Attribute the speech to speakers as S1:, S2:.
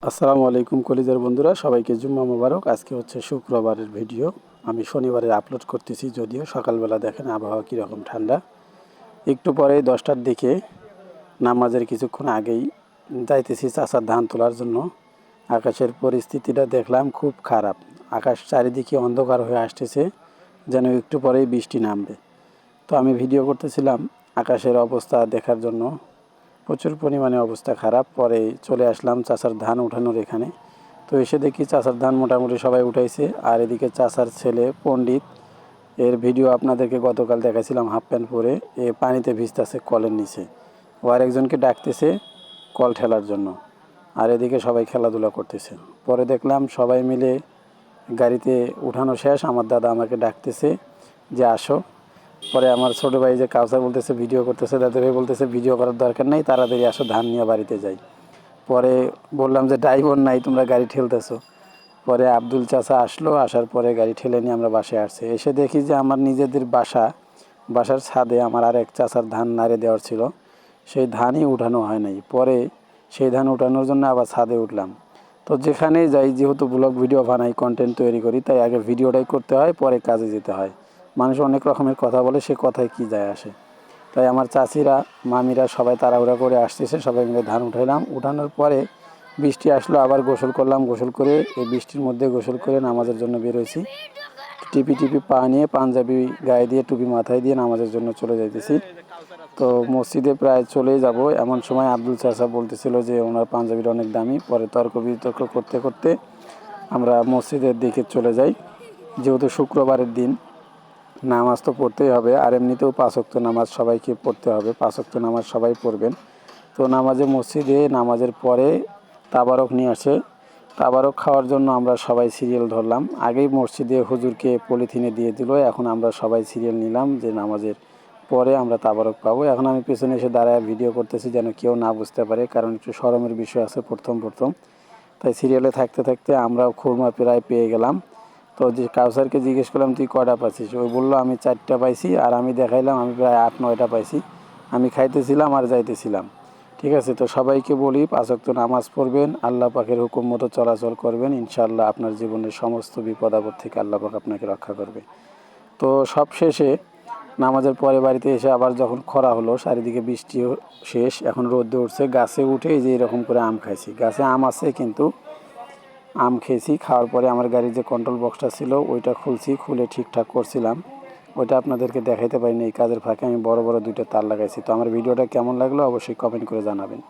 S1: আসসালামু আলাইকুম কলিজার বন্ধুরা, সবাইকে জুম্মা মোবারক। আজকে হচ্ছে শুক্রবারের ভিডিও। আমি শনিবারে আপলোড করতেছি, যদিও সকালবেলা দেখেন আবহাওয়া কীরকম ঠান্ডা। একটু পরে 10টার দিকে নামাজের কিছুক্ষণ আগেই যাইতেছি চাষার ধান তোলার জন্য। আকাশের পরিস্থিতিটা দেখলাম খুব খারাপ। আকাশ চারিদিকে অন্ধকার হয়ে আসতেছে, যেন একটু পরেই বৃষ্টি নামবে। তো আমি ভিডিও করতেছিলাম আকাশের অবস্থা দেখার জন্য। প্রচুর পরিমাণে অবস্থা খারাপ। পরে চলে আসলাম চাষার ধান উঠানোর এখানে। তো এসে দেখি চাষার ধান মোটামুটি সবাই উঠাইছে। আর এদিকে চাষার ছেলে পণ্ডিত, এর ভিডিও আপনাদেরকে গতকাল দেখাছিলাম, হাফ প্যান্ট পরে এ পানিতে ভিজতেছে কলের নিচে। ও আরেকজনকে ডাকতেছে কল ঠেলার জন্য। আর এদিকে সবাই খেলাধুলা করতেছে। পরে দেখলাম সবাই মিলে গাড়িতে উঠানো শেষ। আমার দাদা আমাকে ডাকতেছে যে আসো। পরে আমার ছোটো ভাই যে কাউসার বলতেছে ভিডিও করতেছে, দাদা ভাই বলতেছে ভিডিও করার দরকার নেই, তাড়াতাড়ি আসো, ধান নিয়ে বাড়িতে যাই। পরে বললাম যে ড্রাইভার নাই, তোমরা গাড়ি ঠেলতেছো। পরে আব্দুল চাচা আসলো, আসার পরে গাড়ি ঠেলে নিয়ে আমরা বাসায় আসছি। এসে দেখি যে আমার নিজেদের বাসার ছাদে আমার আর এক চাচার ধান নাড়ে দেওয়ার ছিল, সেই ধানই উঠানো হয় নাই। পরে সেই ধান উঠানোর জন্য আবার ছাদে উঠলাম। তো যেখানেই যাই, যেহেতু ব্লগ ভিডিও বানাই, কন্টেন্ট তৈরি করি, তাই আগে ভিডিওটাই করতে হয়, পরে কাজে যেতে হয়। মানুষ অনেক রকমের কথা বলে, সে কথায় কি যায় আসে। তাই আমার চাচিরা, মামিরা সবাই তাড়াহুড়া করে আসতেছে, সবাই মিলে ধান উঠাইলাম। উঠানোর পরে বৃষ্টি আসলো, আবার গোসল করলাম। গোসল করে এই বৃষ্টির মধ্যে গোসল করে নামাজের জন্য বেরোইছি। টিপি টিপি পা নিয়ে, পাঞ্জাবি গায়ে দিয়ে, টুপি মাথায় দিয়ে নামাজের জন্য চলে যাইতেছি। তো মসজিদে প্রায় চলেই যাব, এমন সময় আব্দুল চাচা বলতেছিল যে ওনার পাঞ্জাবিটা অনেক দামি। পরে তর্ক বিতর্ক করতে করতে আমরা মসজিদের দিকে চলে যাই। যেহেতু শুক্রবারের দিন, নামাজ তো পড়তেই হবে, আর এমনিতেও 5 ওয়াক্ত নামাজ সবাইকে পড়তে হবে, 5 ওয়াক্ত নামাজ সবাই পড়বেন। তো মসজিদে নামাজের পরে তাবারক নিয়ে আসে। তাবারক খাওয়ার জন্য আমরা সবাই সিরিয়াল ধরলাম। আগেই মসজিদে হুজুরকে পলিথিনে দিয়ে দিল, এখন আমরা সবাই সিরিয়াল নিলাম যে নামাজের পরে আমরা তাবারক পাবো। এখন আমি পেছনে এসে দাঁড়ায় ভিডিও করতেছি, যেন কেউ না বুঝতে পারে, কারণ একটু শরমের বিষয় আছে প্রথম। তাই সিরিয়ালে থাকতে থাকতে আমরাও খুরমা প্রায় পেয়ে গেলাম। তো যে কাউসারকে জিজ্ঞেস করলাম তুই কয়টা পাইছিস, ওই বললো আমি 4টা পাইছি। আর আমি দেখাইলাম আমি প্রায় 8-9টা পাইছি। আমি খাইতেছিলাম আর যাইতেছিলাম। ঠিক আছে, তো সবাইকে বলি 5 ওয়াক্ত নামাজ পড়বেন, আল্লাহ পাকের হুকুম মতো চলাচল করবেন, ইনশাআল্লাহ আপনার জীবনের সমস্ত বিপদ আপদ থেকে আল্লাহ পাক আপনাকে রক্ষা করবে। তো সব শেষে নামাজের পরে বাড়িতে এসে আবার যখন খরা হলো, চারিদিকে বৃষ্টিও শেষ, এখন রোদ উঠছে, গাছে উঠে এই যে এরকম করে আম খাইছি। গাছে আম আছে, কিন্তু আম খেয়েছি। খাওয়ার পরে আমার গাড়ির যে কন্ট্রোল বক্সটা ছিল ওইটা খুলছি, খুলে ঠিকঠাক করছিলাম। ওইটা আপনাদেরকে দেখাইতে পারিনি, এই কাজের ফাঁকে আমি বড় বড় 2টা তার লাগাইছি। তো আমার ভিডিওটা কেমন লাগলো অবশ্যই কমেন্ট করে জানাবেন।